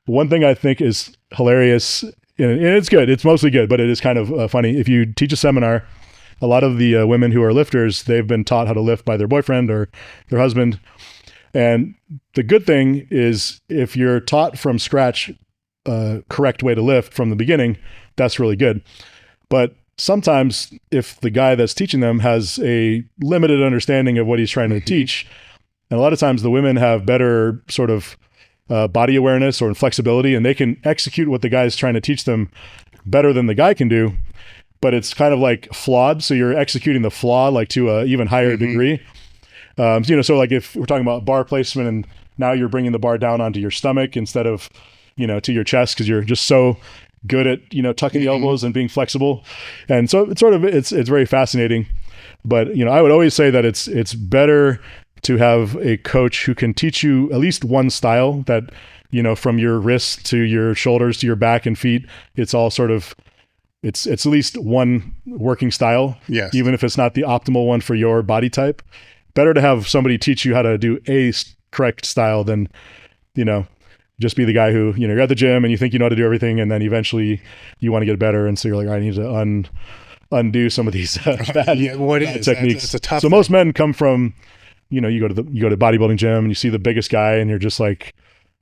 one thing I think is hilarious, and it's good, it's mostly good, but it is kind of funny. If you teach a seminar, a lot of the women who are lifters, they've been taught how to lift by their boyfriend or their husband. And the good thing is if you're taught from scratch a correct way to lift from the beginning, that's really good. But sometimes if the guy that's teaching them has a limited understanding of what he's trying to teach, and a lot of times the women have better sort of body awareness or flexibility, and they can execute what the guy's trying to teach them better than the guy can do, but it's kind of like flawed. So you're executing the flaw like to a even higher degree. So like if we're talking about bar placement and now you're bringing the bar down onto your stomach instead of, to your chest, because you're just so good at, tucking the elbows and being flexible. And so it's very fascinating. But, I would always say that it's better to have a coach who can teach you at least one style that, from your wrists to your shoulders to your back and feet, it's all sort of, it's at least one working style. Yes. Even even if it's not the optimal one for your body type. Better to have somebody teach you how to do a correct style than, just be the guy who, you're at the gym and you think you know how to do everything, and then eventually you want to get better, and so you're like, I need to undo some of these bad techniques. It's a tough so most men come from, you go to bodybuilding gym and you see the biggest guy and you're just like,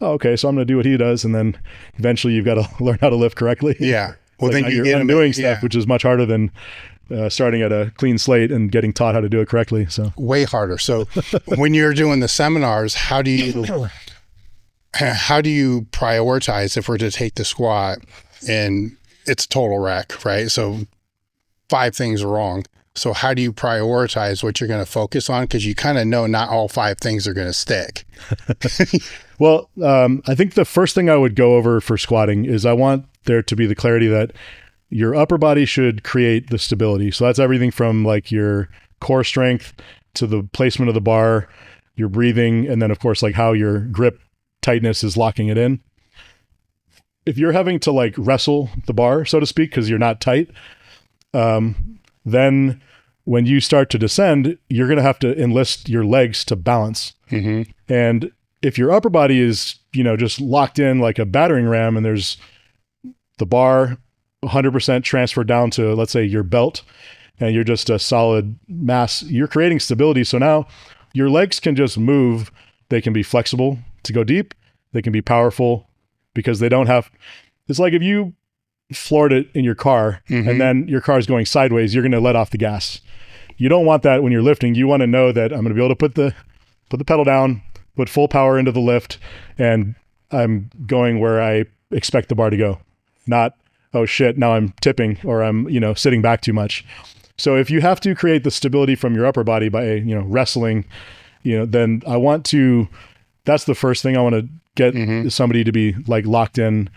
oh, okay, so I'm going to do what he does, and then eventually you've got to learn how to lift correctly. Yeah. Well, like then you're undoing stuff, which is much harder than starting at a clean slate and getting taught how to do it correctly. So way harder. So when you're doing the seminars, how do you prioritize if we're to take the squat and it's a total wreck, right? So 5 things are wrong. So how do you prioritize what you're going to focus on? Because you kind of know not all 5 things are going to stick. Well, I think the first thing I would go over for squatting is I want there to be the clarity that your upper body should create the stability. So that's everything from like your core strength to the placement of the bar, your breathing, and then of course like how your grip tightness is locking it in. If you're having to like wrestle the bar, so to speak, because you're not tight, then when you start to descend, you're going to have to enlist your legs to balance. Mm-hmm. And if your upper body is, just locked in like a battering ram, and there's the bar 100% transferred down to, let's say, your belt, and you're just a solid mass, you're creating stability. So now your legs can just move. They can be flexible to go deep. They can be powerful because they don't have, it's like if you floored it in your car and then your car is going sideways, you're going to let off the gas. You don't want that when you're lifting. You want to know that I'm going to be able to put the pedal down, put full power into the lift, and I'm going where I expect the bar to go. Not, oh shit, now I'm tipping or I'm, sitting back too much. So if you have to create the stability from your upper body by, wrestling, then that's the first thing I want to get somebody to be like locked in.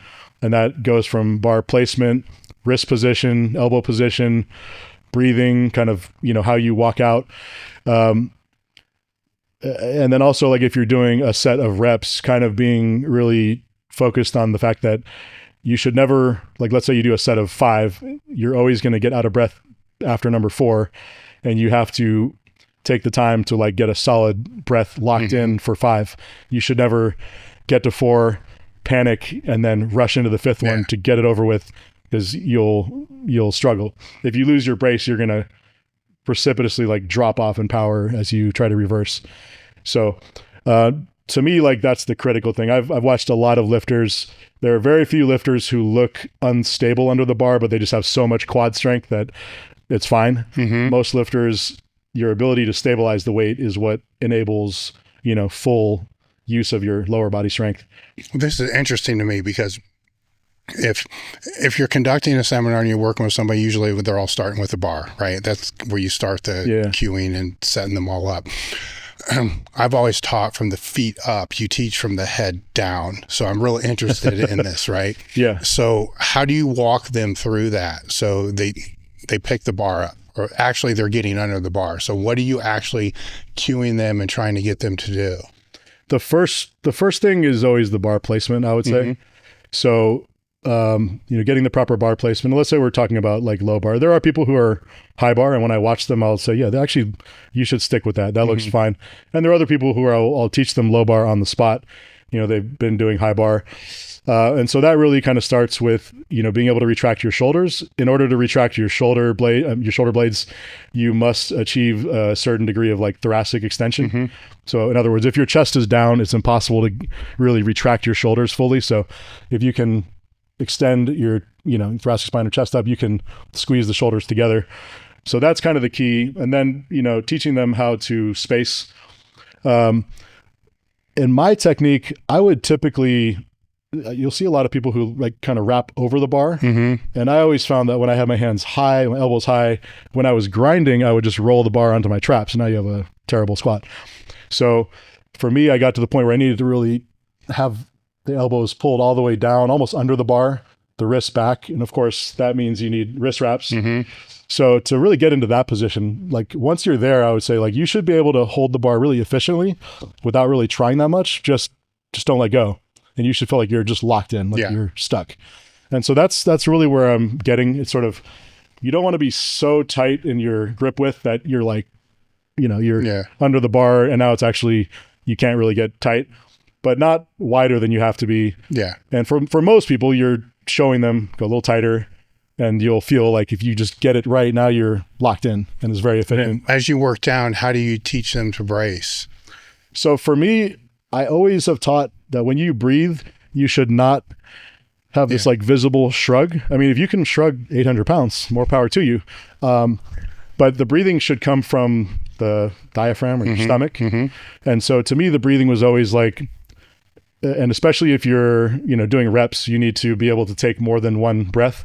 And that goes from bar placement, wrist position, elbow position, breathing, kind of, how you walk out. And then also like if you're doing a set of reps, kind of being really focused on the fact that you should never, like, let's say you do a set of 5, you're always going to get out of breath after number 4. And you have to take the time to like get a solid breath locked in for 5. You should never get to 4, panic, and then rush into the 5th one to get it over with, because you'll struggle. If you lose your brace, you're going to precipitously like drop off in power as you try to reverse. So, to me, like that's the critical thing. I've watched a lot of lifters. There are very few lifters who look unstable under the bar, but they just have so much quad strength that it's fine. Most lifters, your ability to stabilize the weight is what enables, full use of your lower body strength. This is interesting to me because if you're conducting a seminar and you're working with somebody, usually they're all starting with a bar, right? That's where you start the cueing and setting them all up. I've always taught from the feet up. You teach from the head down. So I'm really interested in this, right? Yeah. So how do you walk them through that? So they pick the bar up, or actually they're getting under the bar. So what are you actually cueing them and trying to get them to do? The first thing is always the bar placement, I would say. So, getting the proper bar placement. Let's say we're talking about like low bar. There are people who are high bar, and when I watch them, I'll say, you should stick with that. That looks fine. And there are other people who I'll teach them low bar on the spot. they've been doing high bar. And so that really kind of starts with, being able to retract your shoulders. In order to retract your shoulder blades, you must achieve a certain degree of like thoracic extension. Mm-hmm. So in other words, if your chest is down, it's impossible to really retract your shoulders fully. So if you can extend your, thoracic spine or chest up, you can squeeze the shoulders together. So that's kind of the key. And then, teaching them how to space. In my technique, I would typically, you'll see a lot of people who like kind of wrap over the bar. Mm-hmm. And I always found that when I had my hands high, my elbows high, when I was grinding, I would just roll the bar onto my traps. And now you have a terrible squat. So for me, I got to the point where I needed to really have the elbows pulled all the way down, almost under the bar, the wrists back. And of course, that means you need wrist wraps. Mm-hmm. So to really get into that position, like once you're there, I would say like you should be able to hold the bar really efficiently without really trying that much. Just don't let go. And you should feel like you're just locked in, like you're stuck. And so that's really where I'm getting. It's sort of, you don't want to be so tight in your grip width that you're like, you're under the bar and now it's actually, you can't really get tight, but not wider than you have to be. Yeah. And for most people, you're showing them go a little tighter and you'll feel like if you just get it right, now you're locked in and it's very efficient. As you work down, how do you teach them to brace? So for me, I always have taught that when you breathe, you should not have this like visible shrug. I mean, if you can shrug 800 pounds, more power to you. But the breathing should come from the diaphragm or your stomach. Mm-hmm. And so to me, the breathing was always like, and especially if you're, doing reps, you need to be able to take more than one breath.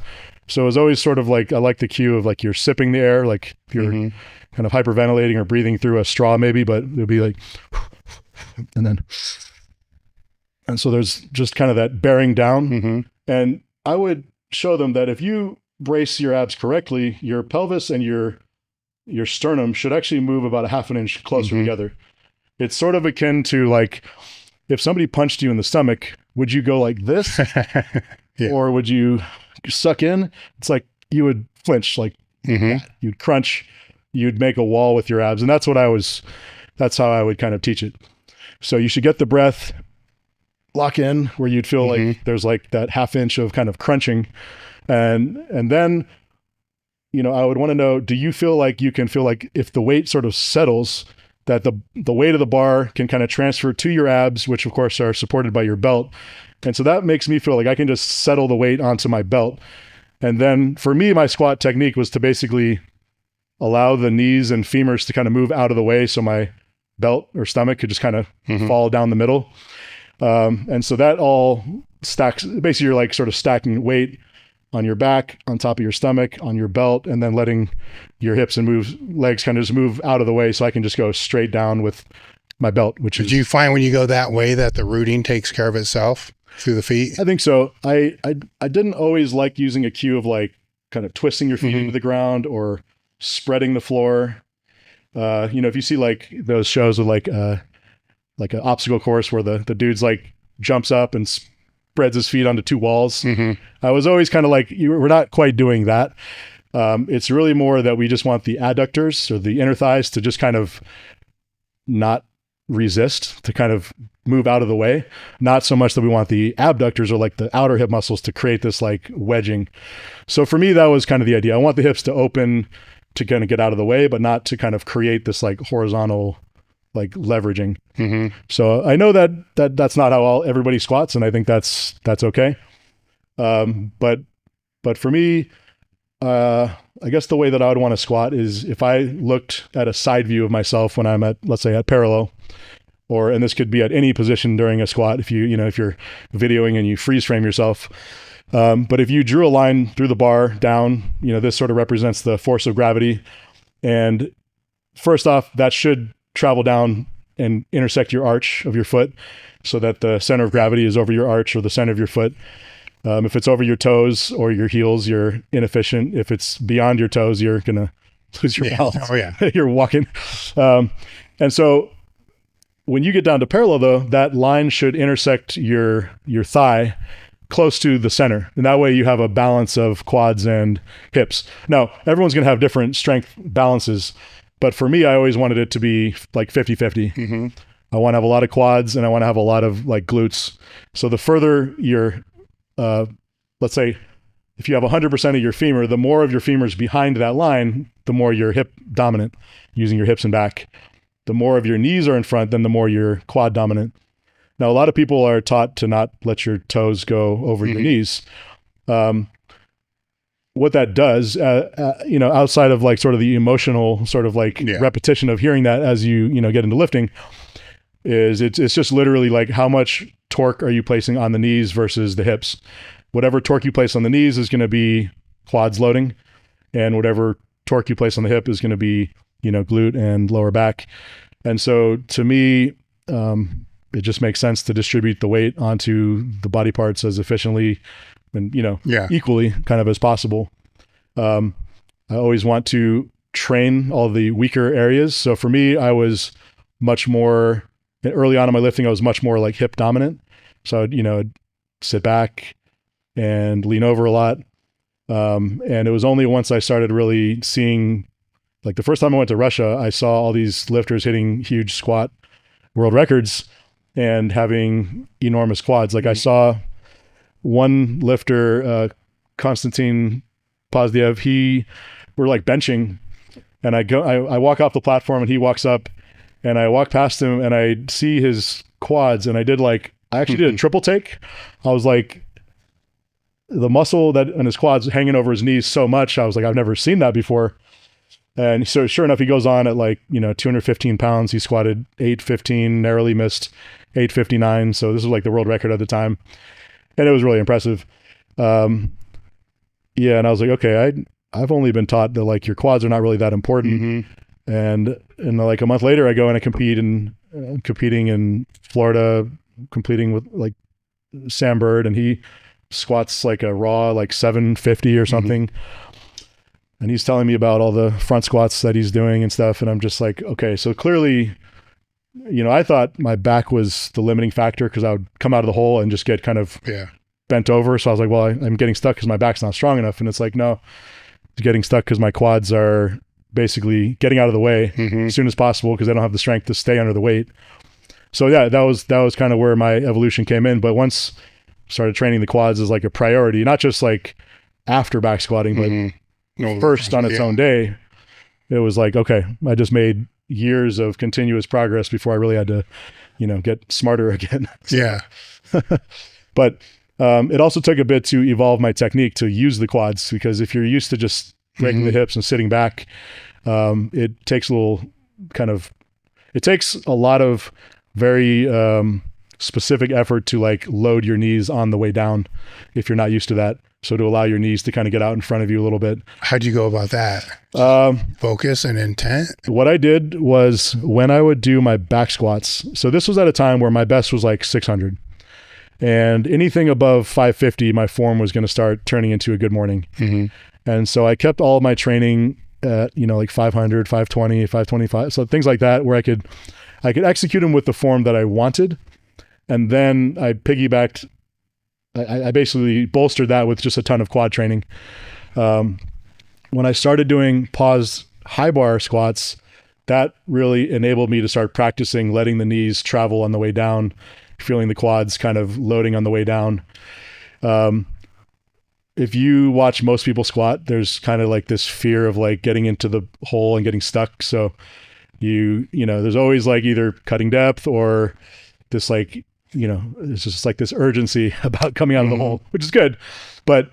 So it was always sort of like, I like the cue of like, you're sipping the air, like you're kind of hyperventilating or breathing through a straw maybe, but it'll be like, and so there's just kind of that bearing down. Mm-hmm. And I would show them that if you brace your abs correctly, your pelvis and your sternum should actually move about a half an inch closer together. It's sort of akin to like, if somebody punched you in the stomach, would you go like this? Or would you suck in? It's like you would flinch, like you'd crunch, you'd make a wall with your abs. And that's how I would kind of teach it. So you should get the breath, lock in where you'd feel like there's like that half inch of kind of crunching. And then, I would want to know, do you feel like you can feel like if the weight sort of settles, that the weight of the bar can kind of transfer to your abs, which of course are supported by your belt. And so that makes me feel like I can just settle the weight onto my belt. And then for me, my squat technique was to basically allow the knees and femurs to kind of move out of the way so my belt or stomach could just kind of fall down the middle. And so that all stacks, basically you're like sort of stacking weight on your back, on top of your stomach, on your belt, and then letting your hips and legs kind of just move out of the way so I can just go straight down with my belt, which is... Do you find when you go that way that the rooting takes care of itself through the feet? I think so. I didn't always like using a cue of like kind of twisting your feet into the ground or spreading the floor. If you see like those shows with like an obstacle course where the dude's like jumps up and spreads his feet onto two walls. I was always kind of like, we're not quite doing that. It's really more that we just want the adductors or the inner thighs to just kind of not resist, to kind of move out of the way. Not so much that we want the abductors or like the outer hip muscles to create this like wedging. So for me, that was kind of the idea. I want the hips to open to kind of get out of the way, but not to kind of create this like horizontal like leveraging. So I know that's not how everybody squats, and I think that's okay. But for me, I guess the way that I would want to squat is if I looked at a side view of myself when I'm at, let's say, at parallel, and this could be at any position during a squat. If if you're videoing and you freeze frame yourself. But if you drew a line through the bar down, this sort of represents the force of gravity. And first off, that should travel down and intersect your arch of your foot so that the center of gravity is over your arch or the center of your foot. If it's over your toes or your heels, you're inefficient. If it's beyond your toes, you're going to lose your balance. Oh yeah. You're walking. And so when you get down to parallel though, that line should intersect your thigh close to the center. And that way you have a balance of quads and hips. Now, everyone's going to have different strength balances, but for me, I always wanted it to be like 50-50. I want to have a lot of quads, and I want to have a lot of like glutes. So the further your, let's say, if you have 100% of your femur, the more of your femurs behind that line, the more you're hip dominant, using your hips and back. The more of your knees are in front, then the more you're quad dominant. Now, a lot of people are taught to not let your toes go over your knees. What that does, outside of like sort of the emotional sort of like repetition of hearing that as you get into lifting, is it's just literally like how much torque are you placing on the knees versus the hips. Whatever torque you place on the knees is going to be quads loading, and whatever torque you place on the hip is going to be, glute and lower back. And so to me, it just makes sense to distribute the weight onto the body parts as efficiently and, equally kind of as possible. I always want to train all the weaker areas. So for me, I was much more, early on in my lifting, I was much more like hip dominant. So I'd sit back and lean over a lot. And it was only once I started really seeing, like the first time I went to Russia, I saw all these lifters hitting huge squat world records and having enormous quads. Like I saw one lifter, Konstantin Pozdiev, we're like benching, and I walk off the platform and he walks up, and I walk past him and I see his quads, and I actually did a triple take. I was like, the muscle that in his quads hanging over his knees so much, I was like, I've never seen that before. And so sure enough, he goes on at like, 215 pounds. He squatted 815, narrowly missed 859. So this was like the world record at the time. And it was really impressive. And I was like, okay, I've only been taught that like your quads are not really that important. And like a month later, I go and I competing in Florida, competing with like Sam Bird, and he squats like a raw, like 750 or something. And he's telling me about all the front squats that he's doing and stuff. And I'm just like, okay, so clearly, I thought my back was the limiting factor because I would come out of the hole and just get kind of bent over. So I was like, well, I'm getting stuck because my back's not strong enough. And it's like, no, it's getting stuck because my quads are basically getting out of the way as soon as possible because they don't have the strength to stay under the weight. So yeah, that was kind of where my evolution came in. But once I started training the quads as like a priority, not just like after back squatting, but first on its own day, it was like, okay, I just made years of continuous progress before I really had to, get smarter again. But it also took a bit to evolve my technique to use the quads, because if you're used to just breaking the hips and sitting back, it takes a lot of very specific effort to like load your knees on the way down if you're not used to that. So to allow your knees to kind of get out in front of you a little bit. How'd you go about that? Focus and intent? What I did was when I would do my back squats, so this was at a time where my best was like 600. And anything above 550, my form was going to start turning into a good morning. And so I kept all of my training at, like 500, 520, 525. So things like that, where I could execute them with the form that I wanted. And then I piggybacked, I basically bolstered that with just a ton of quad training. When I started doing pause high bar squats, that really enabled me to start practicing letting the knees travel on the way down, feeling the quads kind of loading on the way down. If you watch most people squat, there's kind of like this fear of like getting into the hole and getting stuck. So there's always like either cutting depth or this like, it's just like this urgency about coming out of the hole, which is good. But,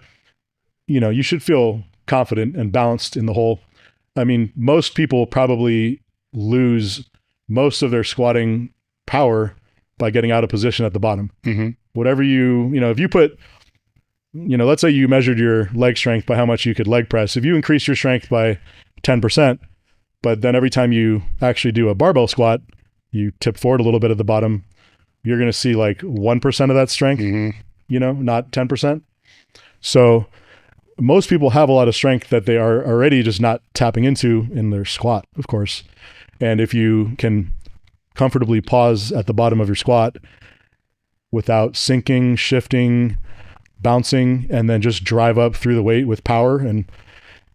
you should feel confident and balanced in the hole. I mean, most people probably lose most of their squatting power by getting out of position at the bottom. Whatever if you put, let's say you measured your leg strength by how much you could leg press. If you increase your strength by 10%, but then every time you actually do a barbell squat, you tip forward a little bit at the bottom, you're going to see like 1% of that strength, not 10%. So most people have a lot of strength that they are already just not tapping into in their squat, of course. And if you can comfortably pause at the bottom of your squat without sinking, shifting, bouncing, and then just drive up through the weight with power, and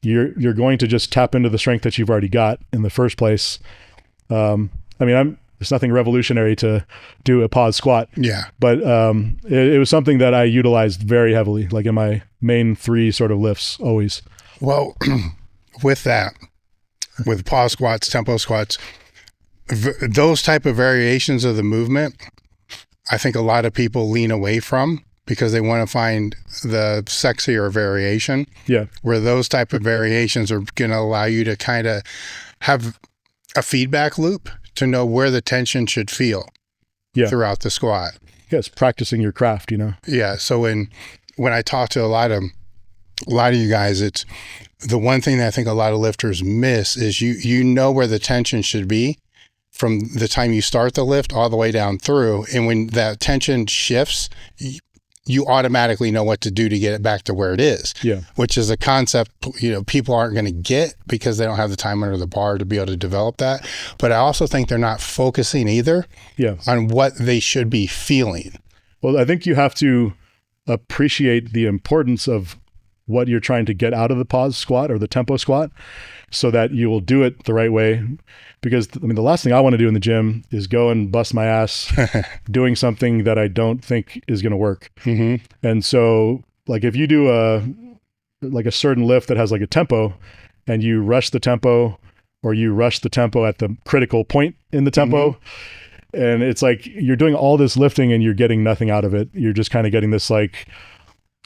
you're going to just tap into the strength that you've already got in the first place. There's nothing revolutionary to do a pause squat. Yeah. But it was something that I utilized very heavily, like in my main 3 sort of lifts always. Well, with pause squats, tempo squats, those type of variations of the movement, I think a lot of people lean away from because they want to find the sexier variation. Yeah. Where those type of variations are going to allow you to kind of have a feedback loop to know where the tension should feel throughout the squat. Yes, practicing your craft, Yeah. So when I talk to a lot of you guys, it's the one thing that I think a lot of lifters miss is you know where the tension should be from the time you start the lift all the way down through. And when that tension shifts, you automatically know what to do to get it back to where it is. Yeah. Which is a concept, people aren't going to get because they don't have the time under the bar to be able to develop that. But I also think they're not focusing either on what they should be feeling. Well, I think you have to appreciate the importance of what you're trying to get out of the pause squat or the tempo squat so that you will do it the right way. Because the last thing I want to do in the gym is go and bust my ass doing something that I don't think is going to work. Mm-hmm. And so like if you do a certain lift that has like a tempo and you rush the tempo or you rush the tempo at the critical point in the tempo, and it's like you're doing all this lifting and you're getting nothing out of it. You're just kind of getting this like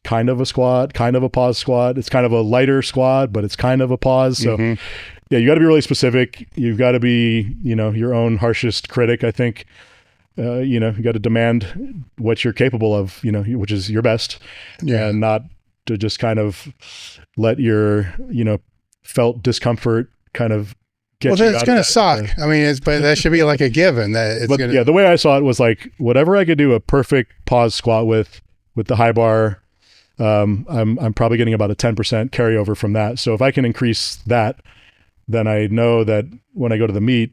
kind of a squat, kind of a pause squat. It's kind of a lighter squat, but it's kind of a pause. So yeah, you got to be really specific. You've got to be, your own harshest critic, I think. You got to demand what you're capable of, which is your best, and not to just kind of let your, felt discomfort kind of get you it's going to suck. But that should be like a given. The way I saw it was like, whatever I could do a perfect pause squat with the high bar, I'm probably getting about a 10% carryover from that. So if I can increase that, then I know that when I go to the meet,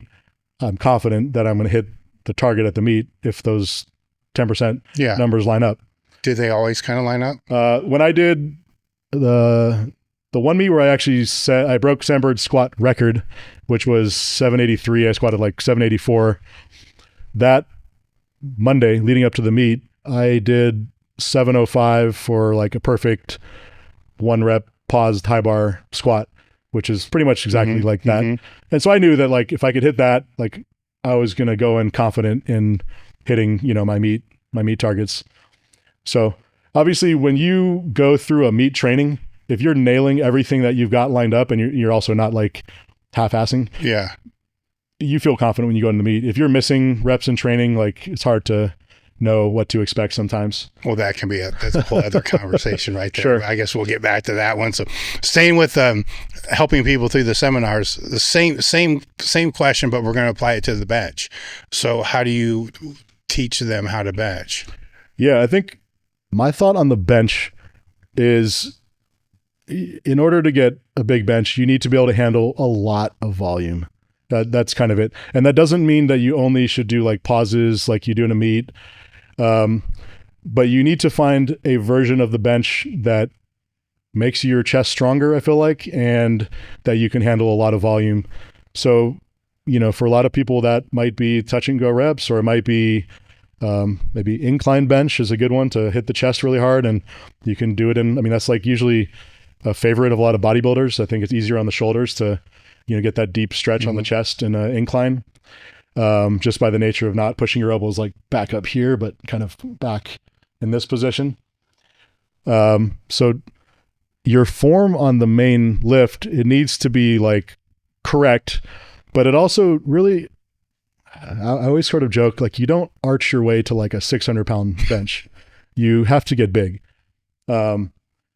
I'm confident that I'm going to hit the target at the meet if those 10% numbers line up. Do they always kind of line up? When I did the one meet where I broke Sandberg's squat record, which was 783, I squatted like 784. That Monday leading up to the meet, I did 705 for like a perfect 1 rep paused high bar squat, which is pretty much exactly like that. And so I knew that like if I could hit that, like I was going to go in confident in hitting, my meet targets. So obviously when you go through a meet training, if you're nailing everything that you've got lined up and you're also not like half-assing, you feel confident when you go into the meet. If you're missing reps in training, like it's hard to know what to expect sometimes. Well, that's a whole other conversation right there. Sure. I guess we'll get back to that one. So staying with helping people through the seminars, the same question, but we're going to apply it to the bench. So how do you teach them how to bench? Yeah, I think my thought on the bench is in order to get a big bench, you need to be able to handle a lot of volume. That's kind of it. And that doesn't mean that you only should do like pauses like you do in a meet. But you need to find a version of the bench that makes your chest stronger, I feel like, and that you can handle a lot of volume. So, for a lot of people that might be touch and go reps, or it might be maybe incline bench is a good one to hit the chest really hard. And you can do it that's like usually a favorite of a lot of bodybuilders. I think it's easier on the shoulders to, get that deep stretch on the chest in an incline. Just by the nature of not pushing your elbows like back up here, but kind of back in this position. So your form on the main lift, it needs to be like correct, but it also really, I always sort of joke, like you don't arch your way to like a 600-pound bench. You have to get big.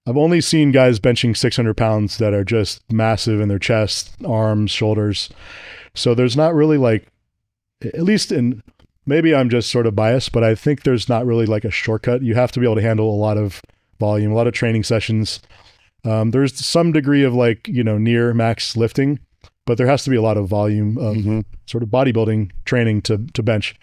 I've only seen guys benching 600 pounds that are just massive in their chest, arms, shoulders. So there's not really like, at least maybe I'm just sort of biased, but I think there's not really like a shortcut. You have to be able to handle a lot of volume, a lot of training sessions. There's some degree of like, near max lifting, but there has to be a lot of volume of sort of bodybuilding training to bench.